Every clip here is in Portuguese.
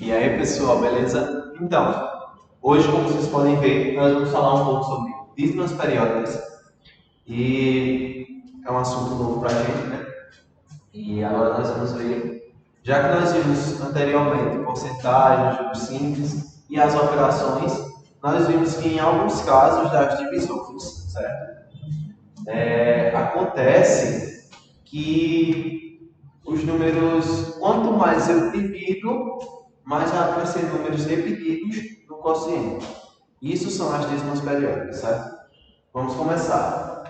E aí, pessoal, beleza? Então, hoje, como vocês podem ver, nós vamos falar um pouco sobre dízimas periódicas e é um assunto novo para a gente, né? E agora nós vamos ver, já que nós vimos anteriormente porcentagens, juros simples e as operações, nós vimos que em alguns casos das divisões, certo? Acontece que os números, quanto mais eu divido, mais vai aparecer números repetidos no quociente. Isso são as dízimas periódicas, certo? Vamos começar.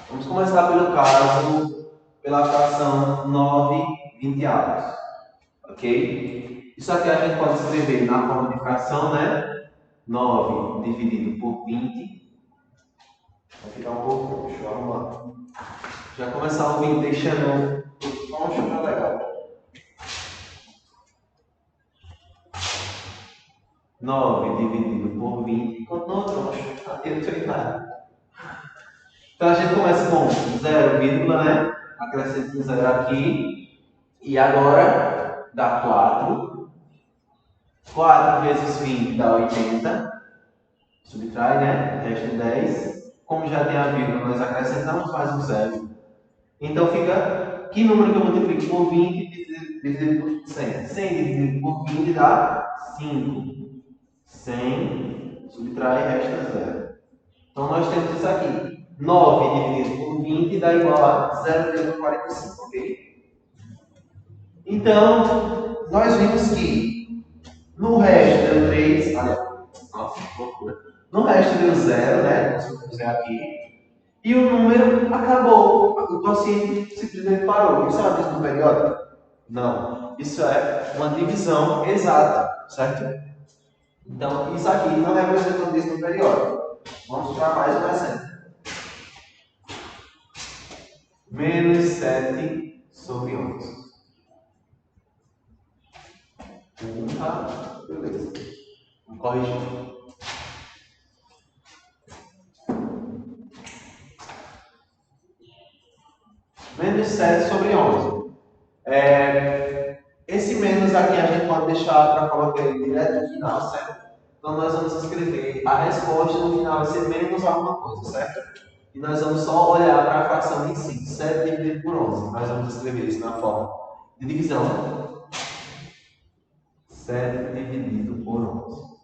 Vamos começar pelo caso, pela fração 9 vinteavos, ok? Isso aqui a gente pode escrever na forma de fração, né? 9 dividido por 20. Vai ficar um pouco, deixa eu arrumar. Já começar o vídeo deixando o tom super legal. 9 dividido por 20, continua troncho, aqui não tem nada. Então a gente começa com 0, né? Acrescenta um 0 aqui. E agora dá 4. 4 vezes 20 dá 80. Subtrai, né? Resta 10. Como já tem a vírgula, nós acrescentamos mais um 0. Então fica, que número que eu multiplico por 20 dividido por 100? 100 dividido por 20 dá 5. 100, subtrai, resta 0. Então nós temos isso aqui. 9 dividido por 20 dá igual a 0,45, ok? Então, nós vimos que no resto deu 3, nossa, que loucura. No resto deu 0, né? Nós vamos ver aqui. E o número acabou. O quociente simplesmente parou. Isso é uma dízima periódica? Não. Isso é uma divisão exata, certo? Então, isso aqui não representa uma dízima periódica. Vamos para mais um exemplo. Menos 7 sobre 11. Beleza. Vamos corrigir. Menos 7 sobre 11. Esse menos aqui a gente pode deixar para colocar ele direto no final, certo? Então nós vamos escrever a resposta no final vai ser menos alguma coisa, certo? E nós vamos só olhar para a fração em si. 7 dividido por 11. Nós vamos escrever isso na forma de divisão. 7 dividido por 11.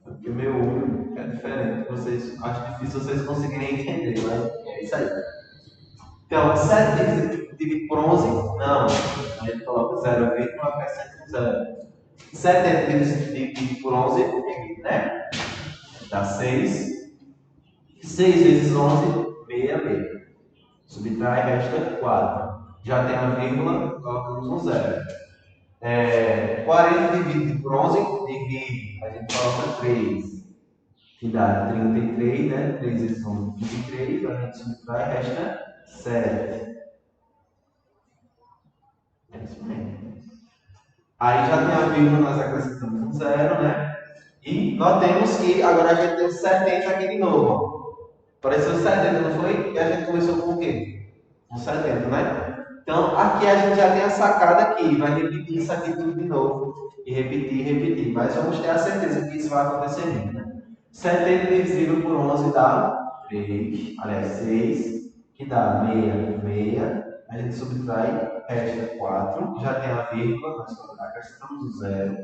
Porque o meu 1 é diferente. Vocês, acho difícil vocês conseguirem entender, mas é isso aí. Então, 7 dividido por 11? Não. A gente coloca 0, acrescenta um 0. 70 dividido por 11, né? Dá 6. 6 vezes 11, 66. Subtrai, resta 4. Já tem a vírgula, colocamos um 0. 40 dividido por 11, divide, a gente coloca 3. Que dá 33, né? 3 vezes 11, 23. A gente subtrai, resta 7. É isso mesmo. Aí já tem a vírgula, nós acrescentamos um 0, né? E nós temos que, agora a gente tem 70 aqui de novo. Ó. Apareceu 70, não foi? E a gente começou com o quê? Com 70, né? Então, aqui a gente já tem a sacada aqui. Vai repetir isso aqui tudo de novo. E repetir. Mas vamos ter a certeza que isso vai acontecer mesmo, né? 70 divisível por 11 dá 3. Aliás, 6. Que dá 6. A gente subtrai, resta 4. Já tem a vírgula, nós acrescentamos o 0.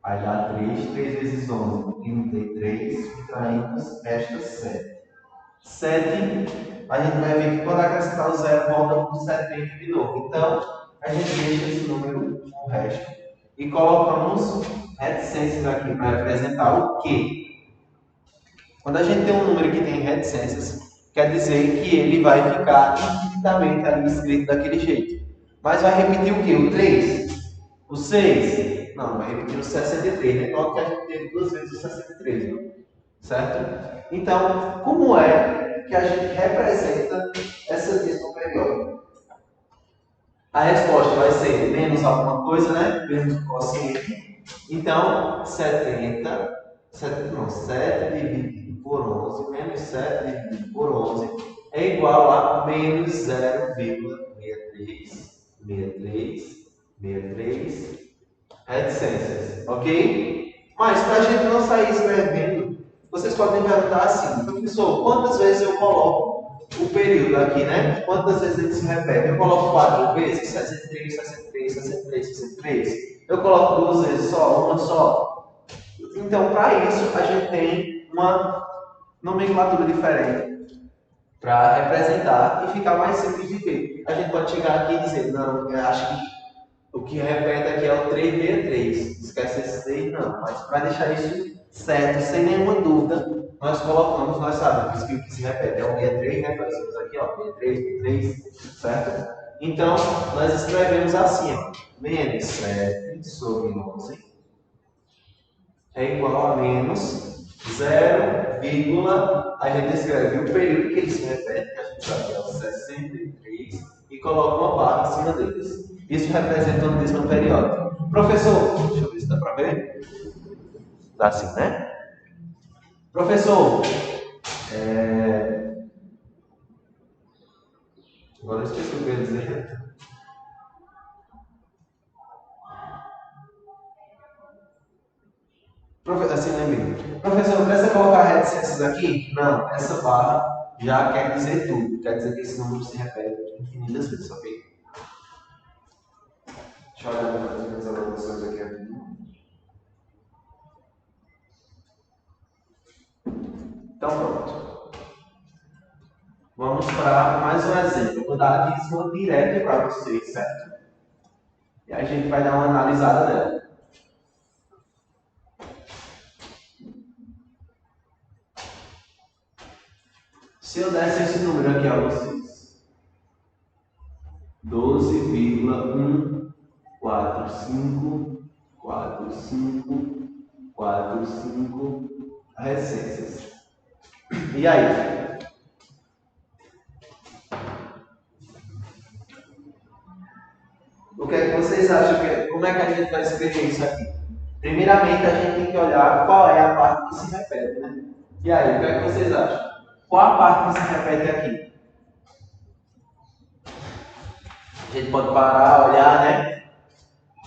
Aí dá 3. 3 vezes 11, 33. Subtraímos, resta 7. 7, a gente vai ver que quando acrescentar o 0, volta para o 70 de novo. Então, a gente deixa esse número com o resto e colocamos reticências aqui para representar o quê? Quando a gente tem um número que tem reticências, quer dizer que ele vai ficar infinitamente ali escrito daquele jeito. Mas vai repetir o quê? O 3? O 6? Não, vai repetir o 63. Lembrando que a gente teve 2 vezes o 63, não? Certo? Então, como é que a gente representa essa dízima periódica? A resposta vai ser menos alguma coisa, né? Menos o quociente. Então, 7 dividido por 11, menos 7 dividido por 11 é igual a menos 0,63, 63, 63, reticências, ok? Mas para a gente não sair escrevendo, vocês podem perguntar assim, professor, quantas vezes eu coloco o período aqui, né? Quantas vezes ele se repete? Eu coloco 4 vezes, 63, 63, 63, 63. Eu coloco 2 vezes só, uma só. Então, para isso, a gente tem uma nomenclatura diferente para representar e ficar mais simples de ver. A gente pode chegar aqui e dizer, não, eu acho que o que repete aqui é o 363. Esquece esse 6, não. Mas para deixar isso certo, sem nenhuma dúvida, nós colocamos, nós sabemos que o que se repete é o 63, né? Nós temos aqui, ó, 63, 63, certo? Então, nós escrevemos assim, ó, menos 7 sobre 11 é igual a menos 0, a gente escreve o período que ele se repete, que a gente sabe que é o 63, e coloca uma barra em cima deles. Isso representa um dízimo periódico. Professor, deixa eu ver se dá para ver. Dá assim, né? Professor, agora eu esqueci o que eu ia dizer. Assim, lembrei. Professor, precisa colocar reticências aqui? Não, essa barra já quer dizer tudo. Quer dizer que esse número se repete infinitas vezes, ok? Deixa eu olhar as anotações aqui. Então, pronto. Vamos para mais um exemplo. Eu vou dar a dízima direta para vocês, certo? E a gente vai dar uma analisada dela. Se eu desse esse número aqui a vocês, 12,1454545 reticências. E aí? O que é que vocês acham? Como é que a gente vai escrever isso aqui? Primeiramente, a gente tem que olhar qual é a parte que se repete, né? E aí, o que é que vocês acham? Qual a parte que se repete aqui? A gente pode parar, olhar, né?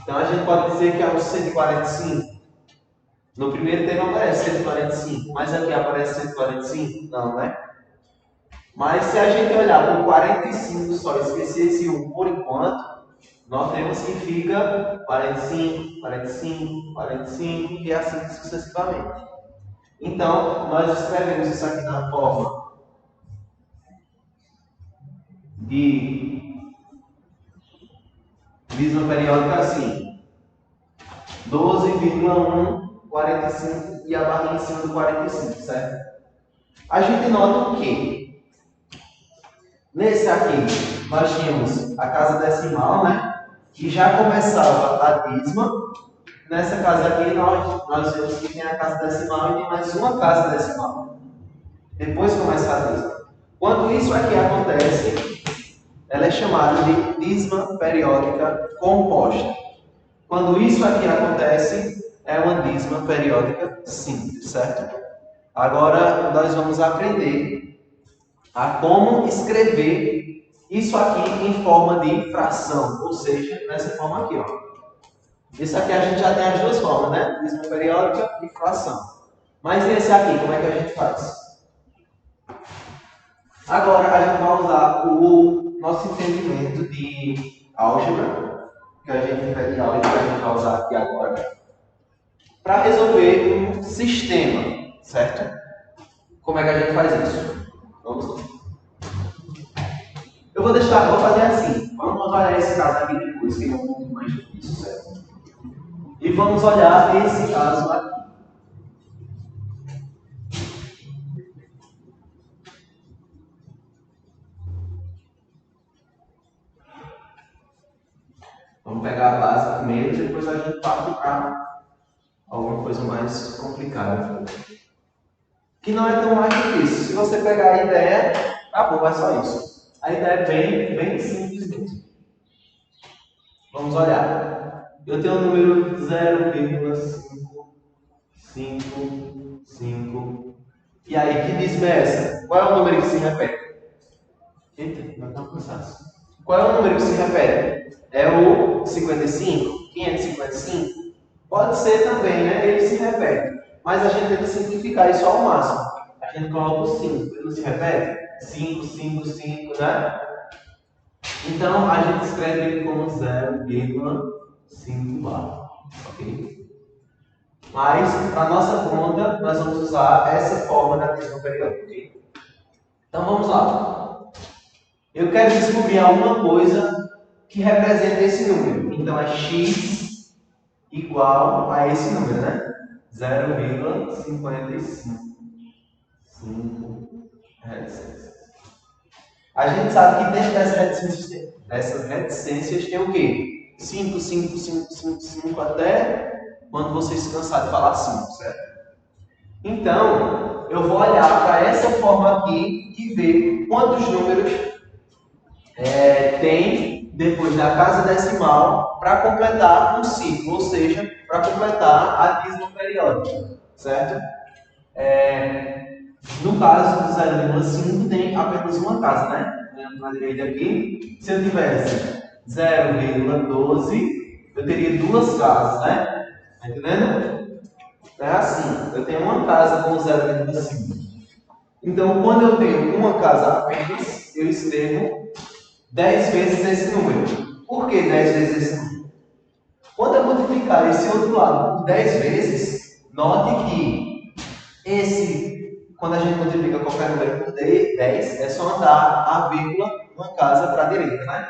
Então a gente pode dizer que é o 145. No primeiro tema aparece 145, mas aqui aparece 145? Não, né? Mas se a gente olhar por 45 só, esquecer esse 1 por enquanto, nós temos que fica 45, 45, 45 e assim sucessivamente. Então, nós escrevemos isso aqui na forma de dízima periódica assim: 12,145 e a barrinha em cima do 45, certo? A gente nota o quê? Nesse aqui, nós tínhamos a casa decimal, né? Que já começava a dízima. Nessa casa aqui, nós vemos que tem a casa decimal e tem mais uma casa decimal. Depois começa a dízima. Quando isso aqui acontece, ela é chamada de dízima periódica composta. Quando isso aqui acontece, é uma dízima periódica simples, certo? Agora nós vamos aprender a como escrever isso aqui em forma de fração, ou seja, nessa forma aqui, ó. Isso aqui a gente já tem as duas formas, né? Dízima periódica e fração. Mas esse aqui, como é que a gente faz? Agora a gente vai usar o nosso entendimento de álgebra, que a gente vai usar aqui agora, para resolver um sistema, certo? Como é que a gente faz isso? Vamos lá. Eu vou fazer assim. Vamos olhar esse caso aqui depois, que é um pouco mais difícil, certo? E vamos olhar esse caso aqui. Vamos pegar a base primeiro e depois a gente parte para alguma coisa mais complicada. Que não é tão mais difícil. Se você pegar a ideia, acabou, é só isso. A ideia é bem simples mesmo. Vamos olhar. Eu tenho o número 0,555. E aí, que dízima é essa? Qual é o número que se repete? Eita, não está cansaço. Qual é o número que se repete? É o 55? 555? Pode ser também, né? Ele se repete. Mas a gente tenta simplificar isso ao máximo. A gente coloca o 5. Ele não se repete? 5, 5, 5, né? Então a gente escreve ele como 0,5 bar. Ok? Mas, para nossa conta, nós vamos usar essa forma da dízima periódica. Ok? Então vamos lá. Eu quero descobrir alguma coisa que representa esse número. Então é x igual a esse número, né? 0,55. 5 reticências. A gente sabe que dentro dessas reticências tem o quê? 5, 5, 5, 5, 5 até quando você se cansar de falar 5, certo? Então, eu vou olhar para essa forma aqui e ver quantos números tem depois da casa decimal para completar um ciclo, ou seja, para completar a dízima periódica, certo? No caso do 0,5 tem apenas uma casa, né? Na direita aqui. Se eu tivesse 0,12, eu teria duas casas, né? Tá entendendo? É assim, eu tenho uma casa com 0,5. Então, quando eu tenho uma casa apenas, eu escrevo 10 vezes esse número. Por que 10 vezes esse número? Quando eu multiplicar esse outro lado por 10 vezes, note que quando a gente multiplica qualquer número por 10, é só andar a vírgula uma casa para a direita, né?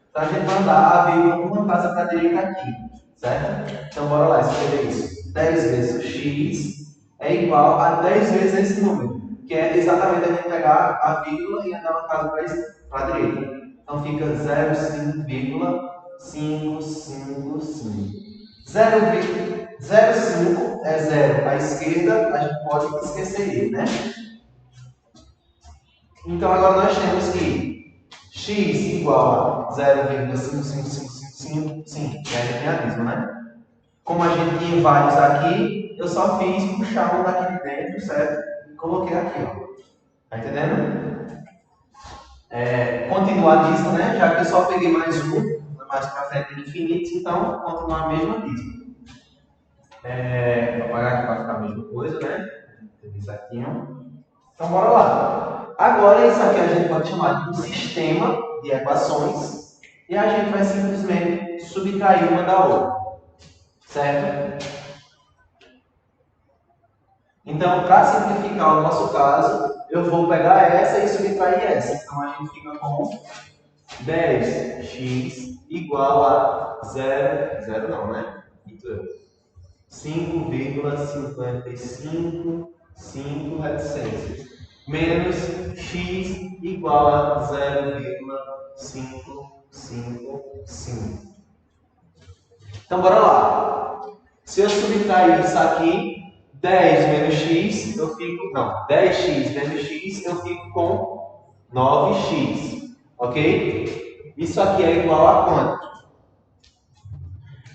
Então a gente vai andar a vírgula uma casa para a direita aqui, certo? Então bora lá escrever isso. 10 vezes o x é igual a 10 vezes esse número, que é exatamente a gente pegar a vírgula e andar uma casa para a direita. Então fica 0,555. 0,05 é 0 à esquerda, a gente pode esquecer ele, né? Então agora nós temos que x igual a 0,55555, que é aritmetismo, né? Como a gente tinha vários aqui, eu só fiz puxar um daqui de dentro, certo? E coloquei aqui, ó. Tá entendendo? Continuar dízimo, né? Já que eu só peguei mais um, mais para frente é infinito, então continuar a mesma dízimo. Vou apagar aqui para ficar a mesma coisa, né? Certinho. Então, bora lá. Agora, isso aqui a gente pode chamar de um sistema de equações e a gente vai simplesmente subtrair uma da outra. Certo? Então, para simplificar o nosso caso, eu vou pegar essa e subtrair essa. Então, a gente fica com 10x igual a 0 não, né? 5,555 reticências menos x igual a 0,555. Então, bora lá. Se eu subtrair isso aqui, 10 menos x, eu fico... Não, 10x menos x, eu fico com 9x. Ok? Isso aqui é igual a quanto?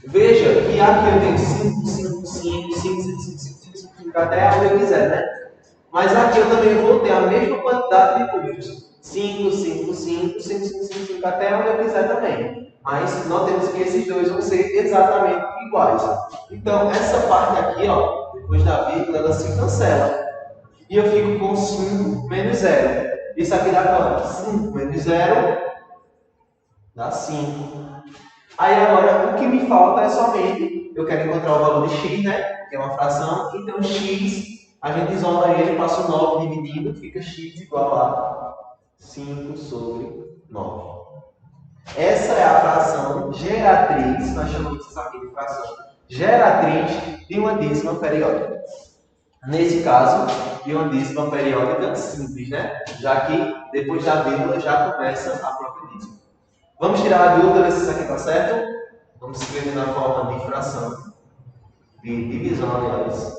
Veja que aqui eu tenho 5, 5, 5, 5, 5, 5, 5, 5, até onde eu quiser, né? Mas aqui eu também vou ter a mesma quantidade de números. 5, 5, 5, 5, 5, 5, 5, até onde eu quiser também. Mas notemos que esses dois vão ser exatamente iguais. Então, essa parte aqui, ó, depois da vírgula, ela se cancela. E eu fico com 5 menos 0. Isso aqui dá quanto? 5 menos 0 dá 5. Aí agora, o que me falta é somente, eu quero encontrar o valor de x, né? Que é uma fração. Então, x, a gente isola ele, passa o 9 dividido, fica x igual a 5 sobre 9. Essa é a fração geratriz, nós chamamos isso aqui de fração geratriz de uma dízima periódica. Nesse caso, de uma dízima periódica simples, né? Já que depois da vírgula já começa a própria dízima. Vamos tirar a dúvida, ver se isso aqui está certo? Vamos escrever na forma de fração, de divisão, aliás.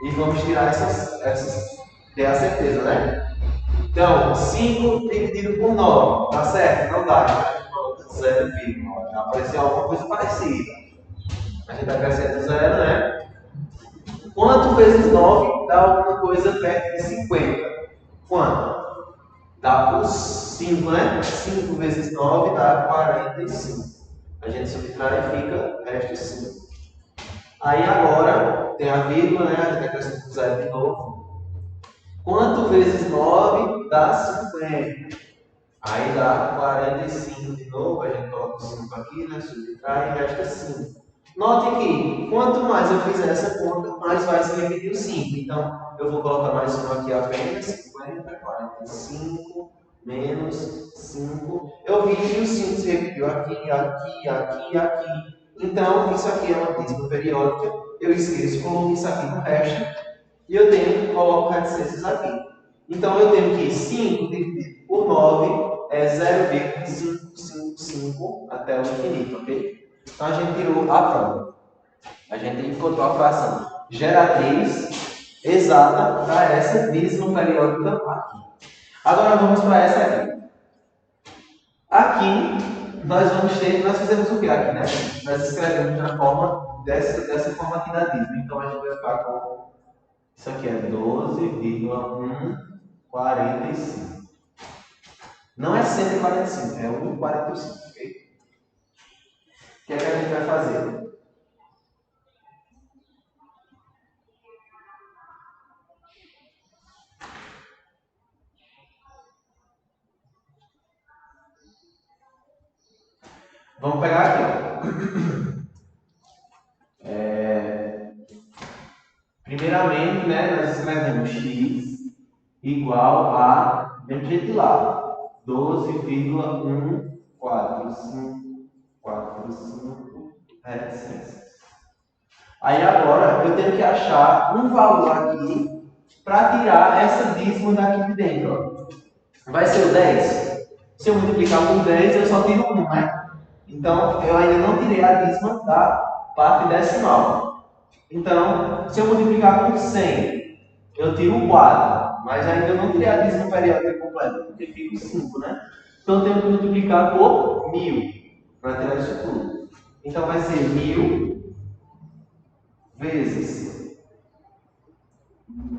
E vamos tirar essas ter a certeza, né? Então, 5 dividido por 9, tá certo? Não dá, a gente coloca 0, já apareceu alguma coisa parecida. A gente acrescenta 0, né? Quanto vezes 9 dá alguma coisa perto de 50? Quanto? Dá por 5, né? 5 vezes 9 dá 45. A gente subtrai e fica resto 5. Aí agora tem a vírgula, né? A gente acrescenta o zero de novo. Quanto vezes 9 dá 50? Aí dá 45 de novo, a gente coloca o 5 aqui, né? Subtrai e resta 5. Note que quanto mais eu fizer essa conta, mais vai se repetir o 5. Então, eu vou colocar mais um aqui apenas, 50, 45, menos 5. Eu vi que o 5 se repetiu aqui, aqui, aqui, aqui. Então, isso aqui é uma dízima periódica. Eu esqueço, coloco isso aqui no resto. E eu tenho, coloco reticências aqui. Então, eu tenho que 5 dividido por 9 é 0,555 até o infinito, ok? Então, a gente tirou a prova. A gente encontrou a fração geratriz exata para essa dízima periódica aqui. Agora, vamos para essa aqui. Aqui, nós fizemos o que aqui, né? Nós escrevemos na forma dessa forma aqui da dízima. Então, a gente vai ficar com isso aqui é 12,145. Não é 145, é 1,45, ok? O que é que a gente vai fazer? Vamos pegar aqui, ó. Primeiramente, né, nós escrevemos x igual a, mesmo jeito de lá, 12,14545 reticências. Aí agora eu tenho que achar um valor aqui para tirar essa dízima daqui de dentro. Ó. Vai ser o 10? Se eu multiplicar por 10, eu só tiro 1, né? Então, eu ainda não tirei a dízima da parte decimal. Então, se eu multiplicar por 100, eu tiro 4, mas ainda não tirei a dízima periódica completa, porque fica 5, né? Então, eu tenho que multiplicar por 1000 para tirar isso tudo. Então, vai ser 1000 vezes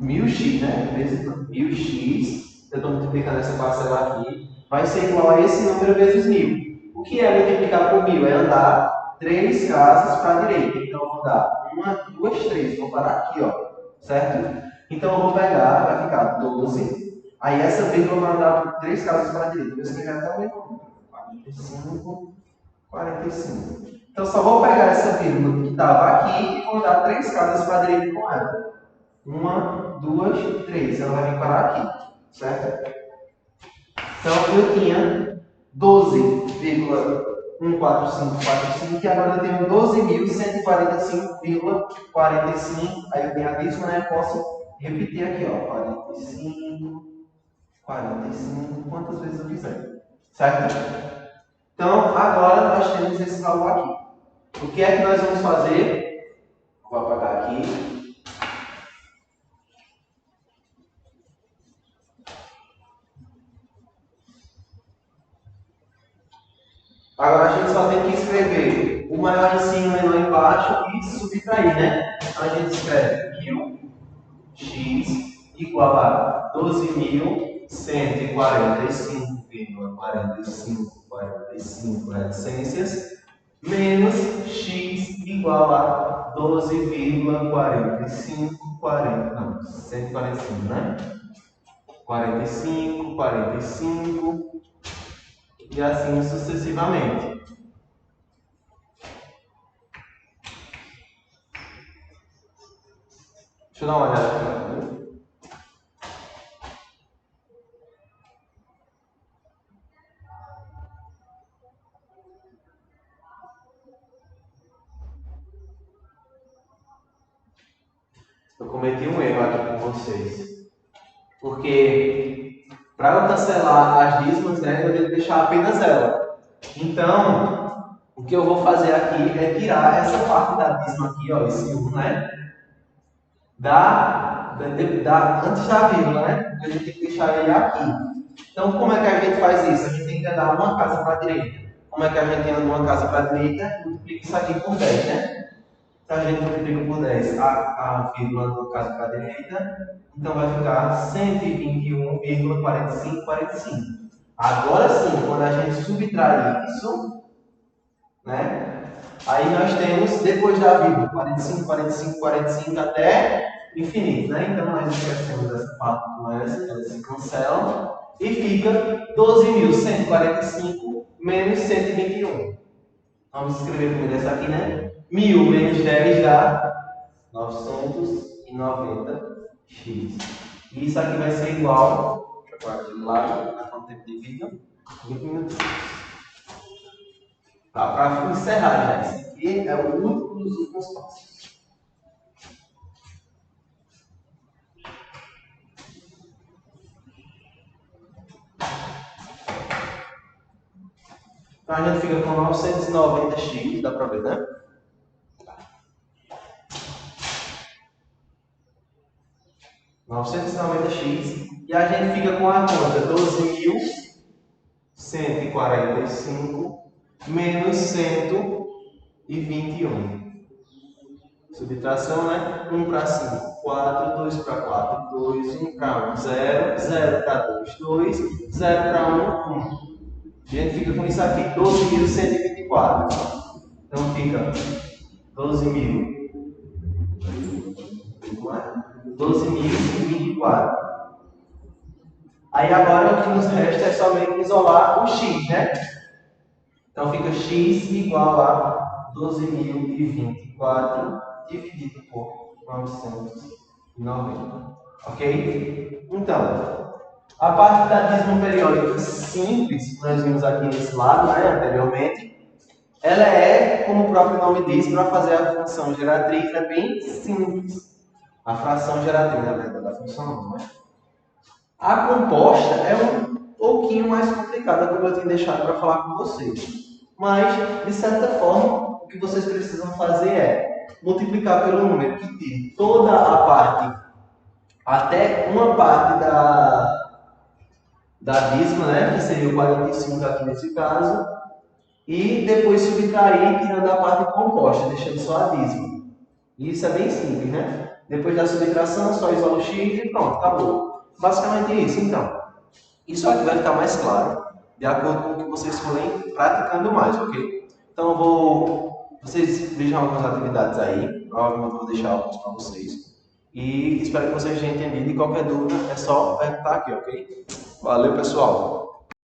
1000x, né? Vezes 1000x, eu estou multiplicando essa parcela aqui, vai ser igual a esse número vezes 1000. O que é multiplicar por 1000? É andar 3 casas para a direita. Então, eu vou dar 1, 2, 3. Vou parar aqui, ó. Certo? Então, eu vou pegar, vai ficar 12. Aí, essa vírgula vai andar 3 casas para a direita. Vou escrever até o mesmo número. 45, 45. Então, só vou pegar essa vírgula que estava aqui e vou dar 3 casas para a direita com ela. 1, 2, 3. Ela vai vir parar aqui. Certo? Então, eu tinha 12,14545 e agora eu tenho 12.145,45. Aí eu tenho a dízima, né? Eu posso repetir aqui, ó. 45, 45, quantas vezes eu quiser. Certo? Então, agora nós temos esse valor aqui. O que é que nós vamos fazer? Vou apagar aqui. Agora a gente só tem que escrever o maior em cima, o menor embaixo e subtrair, né? Então a gente escreve 1000x igual a 12.145,4545 reticências menos x igual a 12,4540, não, 145, né? 45, 45 e assim sucessivamente. Deixa eu dar uma olhada aqui. Eu cometi um erro aqui com vocês. Porque para eu cancelar as dízimas, né, eu devo deixar apenas ela. Então, o que eu vou fazer aqui é tirar essa parte da dízima aqui, ó, esse 1, né? Antes da vírgula, né? A gente tem que deixar ele aqui. Então, como é que a gente faz isso? A gente tem que andar uma casa para a direita. Como é que a gente anda uma casa para a direita? Multiplica isso aqui por 10, né? Então, a gente multiplica por 10 a vírgula no caso para a direita. Então, vai ficar 121,4545. Agora sim, quando a gente subtrair isso, né? Aí nós temos, depois da vírgula, 45, 45, 45 até infinito, né? Então nós esquecemos essa parte com essa, elas se cancelam, e fica 12.145 menos 121. Vamos escrever primeiro essa aqui, né? 1000 menos 10 dá 990x. E isso aqui vai ser igual, deixa eu colocar aqui do lado, na quanto tempo de vida? 20 minutos. Tá, para encerrar já, esse aqui é o último dos últimos passos. Então a gente fica com 990x, dá para ver, né? 990x, e a gente fica com a conta 12.145 menos 121. Subtração, né? 1 para 5, 4, 2 para 4, 2, 1 para 1, 0, 0 para 2, 2, 0 para 1, 1. A gente fica com isso aqui, 12.124. Então fica 12.024. Aí agora o que nos resta é somente isolar o x, né? Então fica x igual a 12.024 dividido por 990. Ok? Então, a parte da dízima periódica simples, que nós vimos aqui nesse lado, né, anteriormente, ela é, como o próprio nome diz, para fazer a função geratriz, é bem simples. A fração geratriz, na verdade, da função não, né? A composta é um pouquinho mais complicada, como eu tinha deixado para falar com vocês. Mas, de certa forma, o que vocês precisam fazer é multiplicar pelo número que tem toda a parte, até uma parte da dízima, né, que seria o 45 aqui nesse caso, e depois subtrair tirando a parte composta, deixando só a dízima. Isso é bem simples, né? Depois da subtração, só isola o x e pronto, acabou. Basicamente isso, então. Isso aqui vai ficar mais claro, de acordo com o que vocês forem praticando mais, ok? Então vocês vejam algumas atividades aí, provavelmente eu vou deixar alguns para vocês. E espero que vocês tenham entendido, e qualquer dúvida é só perguntar aqui, ok? Valeu, pessoal!